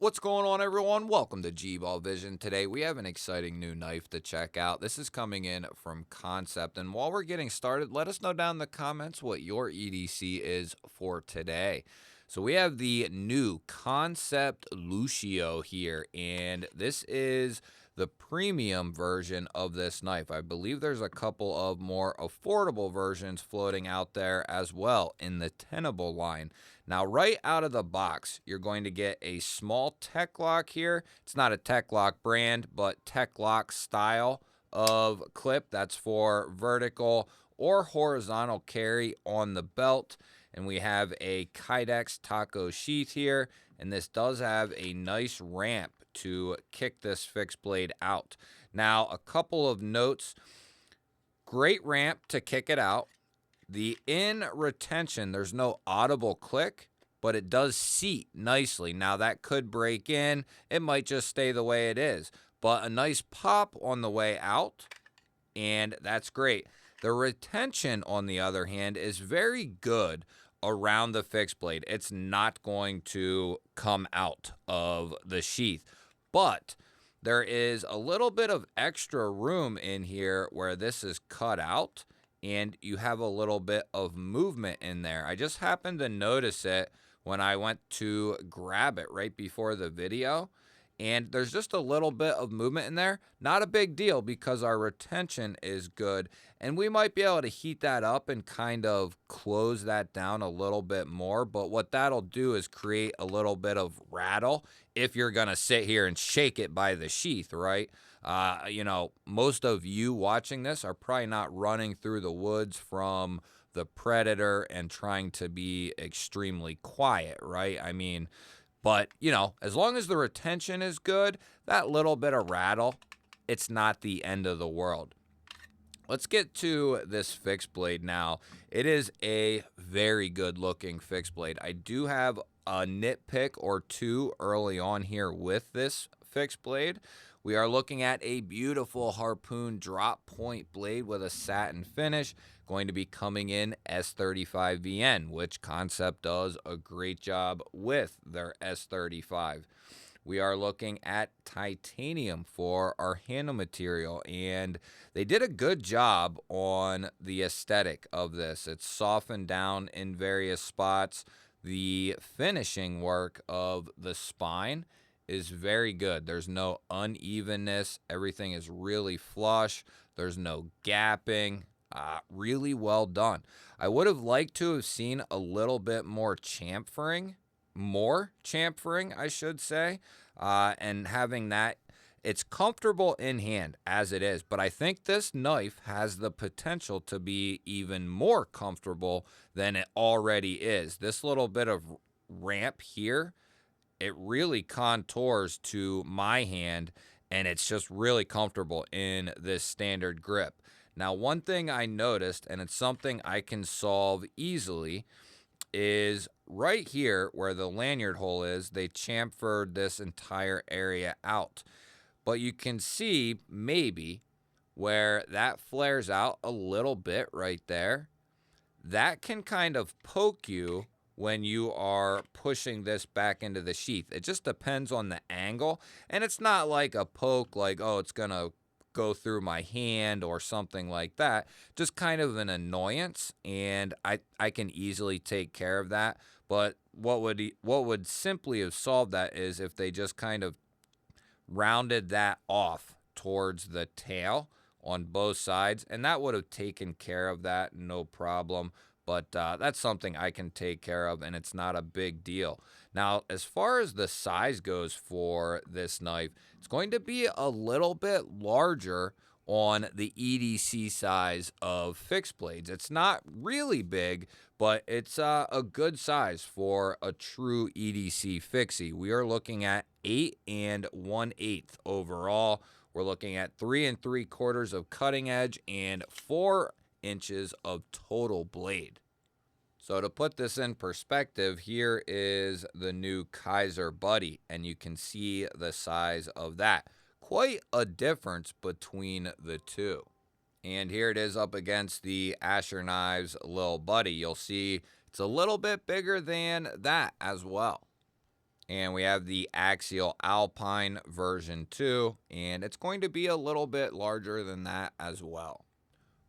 What's going on, everyone? Welcome to G-Ball Vision. Today we have an exciting new knife to check out. This is coming in from Concept, and while we're getting started, let us know down in the comments what your EDC is for today. So we have the new Concept Lucio here, and this is the premium version of this knife. I believe there's a couple of more affordable versions floating out there as well in the Tenable line. Now, right out of the box, you're going to get a small Tech Lock here. It's not a Tech Lock brand, but Tech Lock style of clip. That's for vertical or horizontal carry on the belt. And we have a Kydex taco sheath here, and this does have a nice ramp to kick this fixed blade out. Now, a couple of notes. Great ramp to kick it out. The in retention, there's no audible click, but it does seat nicely. Now, that could break in. It might just stay the way it is, but a nice pop on the way out, and that's great. The retention, on the other hand, is very good around the fixed blade. It's not going to come out of the sheath, but there is a little bit of extra room in here where this is cut out, and you have a little bit of movement in there. I just happened to notice it when I went to grab it right before the video, and there's just a little bit of movement in there. Not a big deal because our retention is good, and we might be able to heat that up and kind of close that down a little bit more, but what that'll do is create a little bit of rattle if you're gonna sit here and shake it by the sheath, right? Most of you watching this are probably not running through the woods from the predator and trying to be extremely quiet, right? But, as long as the retention is good, that little bit of rattle, it's not the end of the world. Let's get to this fixed blade now. It is a very good looking fixed blade. I do have a nitpick or two early on here with this fixed blade. We are looking at a beautiful harpoon drop point blade with a satin finish, going to be coming in S35VN, which Concept does a great job with their S35. We are looking at titanium for our handle material, and they did a good job on the aesthetic of this. It's softened down in various spots. The finishing work of the spine is very good. There's no unevenness. Everything is really flush. There's no gapping. Really well done. I would have liked to have seen a little bit more chamfering, I should say, and having that. It's comfortable in hand as it is, but I think this knife has the potential to be even more comfortable than it already is. This little bit of ramp here, it really contours to my hand, and it's just really comfortable in this standard grip. Now, one thing I noticed, and it's something I can solve easily, is right here where the lanyard hole is, they chamfered this entire area out. But you can see maybe where that flares out a little bit right there. That can kind of poke you when you are pushing this back into the sheath. It just depends on the angle, and it's not like a poke like, oh, it's gonna go through my hand or something like that. Just kind of an annoyance, and I can easily take care of that. But what would simply have solved that is if they just kind of rounded that off towards the tail on both sides, and that would have taken care of that, no problem. But that's something I can take care of, and it's not a big deal. Now, as far as the size goes for this knife, it's going to be a little bit larger on the EDC size of fixed blades. It's not really big, but it's a good size for a true EDC fixie. We are looking at 8 1/8 overall. We're looking at 3 3/4 of cutting edge and 4 inches of total blade. So to put this in perspective, here is the new Kaiser Buddy, and you can see the size of that. Quite a difference between the two. And here it is up against the Asher Knives Lil Buddy. You'll see it's a little bit bigger than that as well. And we have the Axial Alpine version 2, and it's going to be a little bit larger than that as well.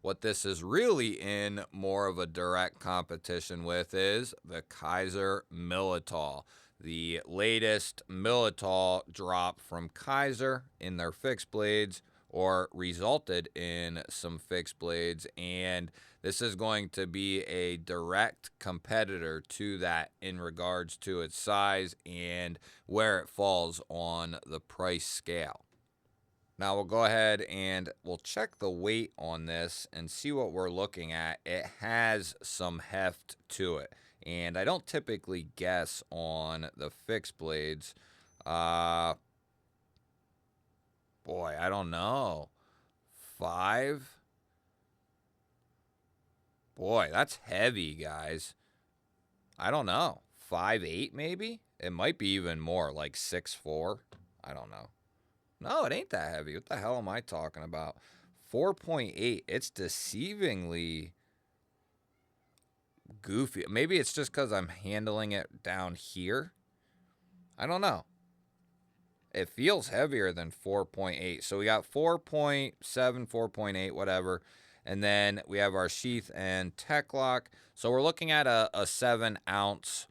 What this is really in more of a direct competition with is the Kaiser Militol, the latest Militol drop from Kaiser in their fixed blades, or resulted in some fixed blades, and this is going to be a direct competitor to that in regards to its size and where it falls on the price scale. Now we'll go ahead and we'll check the weight on this and see what we're looking at. It has some heft to it, and I don't typically guess on the fixed blades. Boy, I don't know. 5? Boy, that's heavy, guys. I don't know. 5'8" maybe? It might be even more, like 6'4". I don't know. No, it ain't that heavy. What the hell am I talking about? 4.8. It's deceivingly goofy. Maybe it's just because I'm handling it down here. I don't know. It feels heavier than 4.8. So we got 4.7, 4.8, whatever. And then we have our sheath and tech lock. So we're looking at a 7-ounce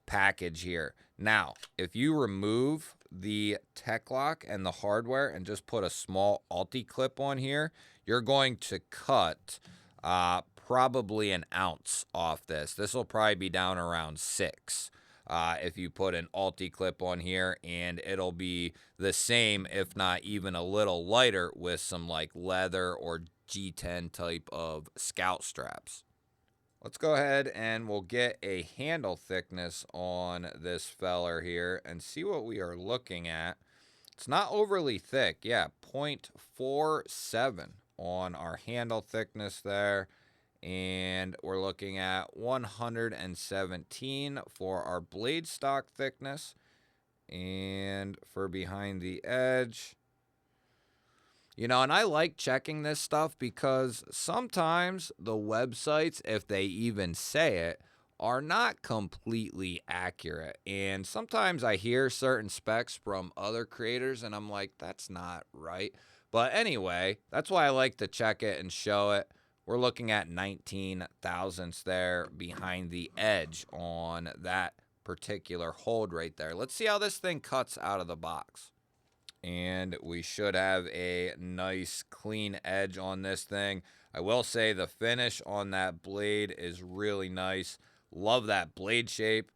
package here. Now, if you remove the tech lock and the hardware and just put a small Alti clip on here, you're going to cut probably an ounce off this. This will probably be down around 6 if you put an Alti clip on here, and it'll be the same, if not even a little lighter, with some like leather or G10 type of scout straps. Let's go ahead and we'll get a handle thickness on this feller here and see what we are looking at. It's not overly thick. Yeah, 0.47 on our handle thickness there. And we're looking at 117 for our blade stock thickness. And for behind the edge, you know, and I like checking this stuff because sometimes the websites, if they even say it, are not completely accurate. And sometimes I hear certain specs from other creators and I'm like, that's not right. But anyway, that's why I like to check it and show it. We're looking at 19 thousandths there behind the edge on that particular hold right there. Let's see how this thing cuts out of the box. And we should have a nice clean edge on this thing. I will say the finish on that blade is really nice. Love that blade shape.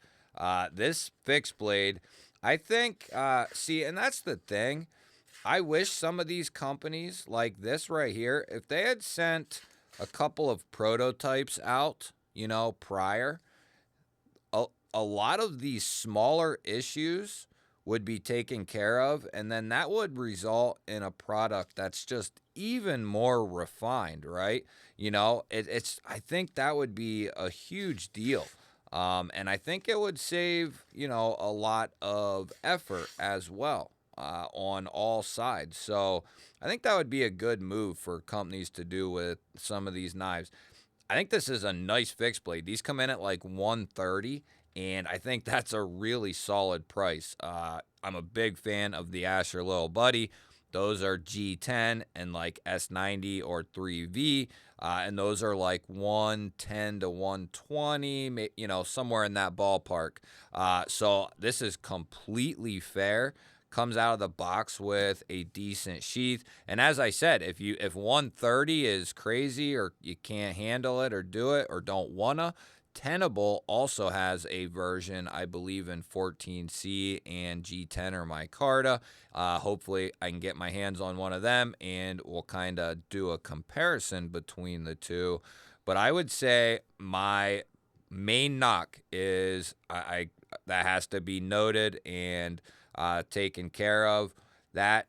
This fixed blade, I think, see, and that's the thing. I wish some of these companies like this right here, if they had sent a couple of prototypes out, you know, prior, a lot of these smaller issues would be taken care of, and then that would result in a product that's just even more refined, right? You know, I think that would be a huge deal. And I think it would save, you know, a lot of effort as well on all sides. So I think that would be a good move for companies to do with some of these knives. I think this is a nice fixed blade. These come in at like 130, and I think that's a really solid price. I'm a big fan of the Asher Little Buddy. Those are G10 and like S90 or 3V, and those are like 110 to 120, you know, somewhere in that ballpark. So this is completely fair. Comes out of the box with a decent sheath. And as I said, if 130 is crazy or you can't handle it or do it or don't wanna, Tenable also has a version, I believe, in 14C and G10 or micarta. Hopefully I can get my hands on one of them and we'll kind of do a comparison between the two. But I would say my main knock is that has to be noted and taken care of. That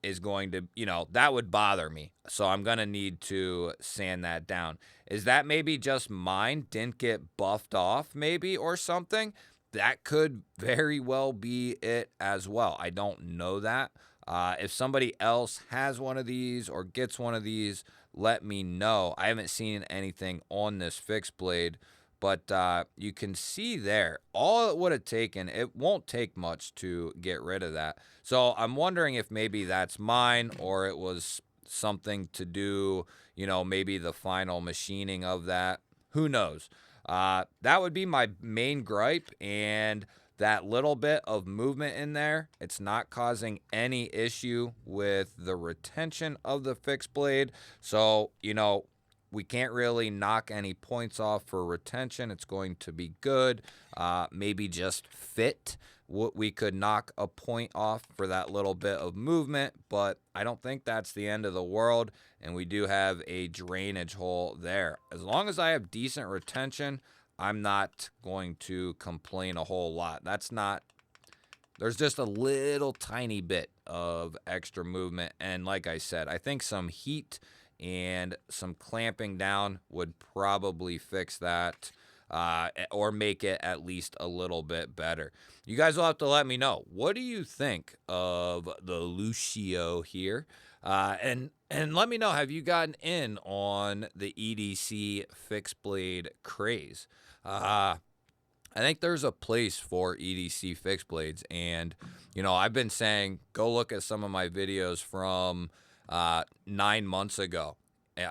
is going to, you know, that would bother me. So I'm going to need to sand that down. Is that maybe just mine didn't get buffed off maybe or something? That could very well be it as well. I don't know that. If somebody else has one of these or gets one of these, let me know. I haven't seen anything on this fixed blade, But you can see there, all it would have taken, it won't take much to get rid of that. So I'm wondering if maybe that's mine or it was something to do, maybe the final machining of that. Who knows? That would be my main gripe. And that little bit of movement in there, it's not causing any issue with the retention of the fixed blade. So, we can't really knock any points off for retention. It's going to be good. Maybe just fit. We could knock a point off for that little bit of movement, but I don't think that's the end of the world. And we do have a drainage hole there. As long as I have decent retention, I'm not going to complain a whole lot. There's just a little tiny bit of extra movement. And like I said, I think some heat and some clamping down would probably fix that, or make it at least a little bit better. You guys will have to let me know. What do you think of the Lucio here? And let me know, have you gotten in on the EDC fixed blade craze? I think there's a place for EDC fixed blades. And, I've been saying, go look at some of my videos from 9 months ago.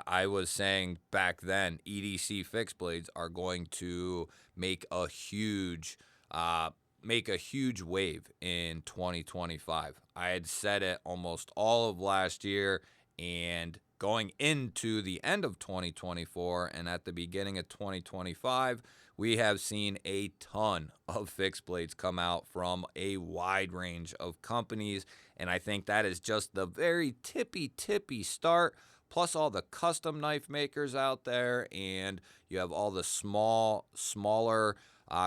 I was saying back then, EDC fixed blades are going to make a huge wave in 2025. I had said it almost all of last year and going into the end of 2024 and at the beginning of 2025, we have seen a ton of fixed blades come out from a wide range of companies. And I think that is just the very tippy start, plus all the custom knife makers out there. And you have all the smaller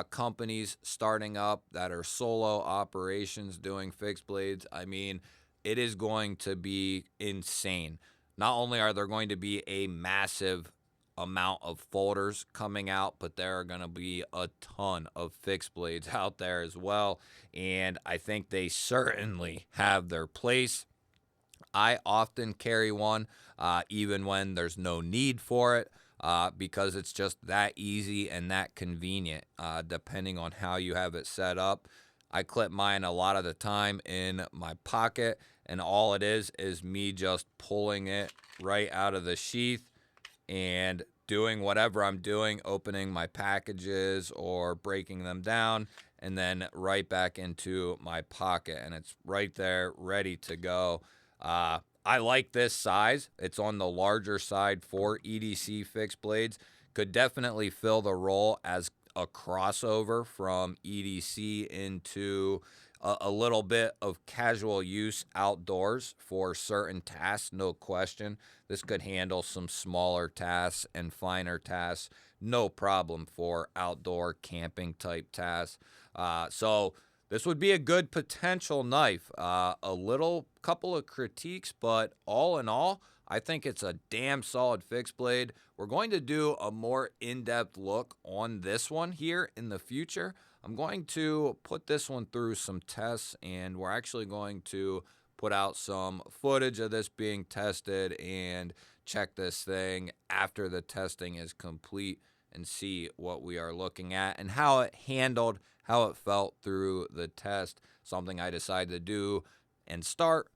companies starting up that are solo operations doing fixed blades. I mean, it is going to be insane. Not only are there going to be a massive amount of folders coming out, but there are going to be a ton of fixed blades out there as well. And I think they certainly have their place. I often carry one, even when there's no need for it, because it's just that easy and that convenient, depending on how you have it set up. I clip mine a lot of the time in my pocket, and all it is me just pulling it right out of the sheath and doing whatever I'm doing, opening my packages or breaking them down, and then right back into my pocket, and it's right there ready to go. I like this size. It's on the larger side for EDC fixed blades. Could definitely fill the role as a crossover from EDC into a little bit of casual use outdoors for certain tasks, no question. This could handle some smaller tasks and finer tasks, no problem for outdoor camping type tasks. So this would be a good potential knife. A little couple of critiques, but all in all, I think it's a damn solid fixed blade. We're going to do a more in-depth look on this one here in the future. I'm going to put this one through some tests, and we're actually going to put out some footage of this being tested and check this thing after the testing is complete and see what we are looking at and how it handled, how it felt through the test. Something I decided to do and start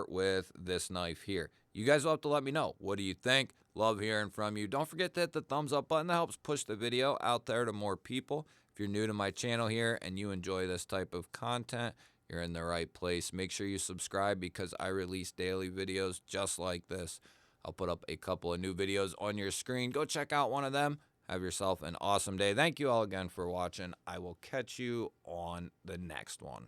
with this knife here. You guys will have to let me know. What do you think? Love hearing from you. Don't forget to hit the thumbs up button. That helps push the video out there to more people. If you're new to my channel here and you enjoy this type of content, you're in the right place. Make sure you subscribe because I release daily videos just like this. I'll put up a couple of new videos on your screen. Go check out one of them. Have yourself an awesome day. Thank you all again for watching. I will catch you on the next one.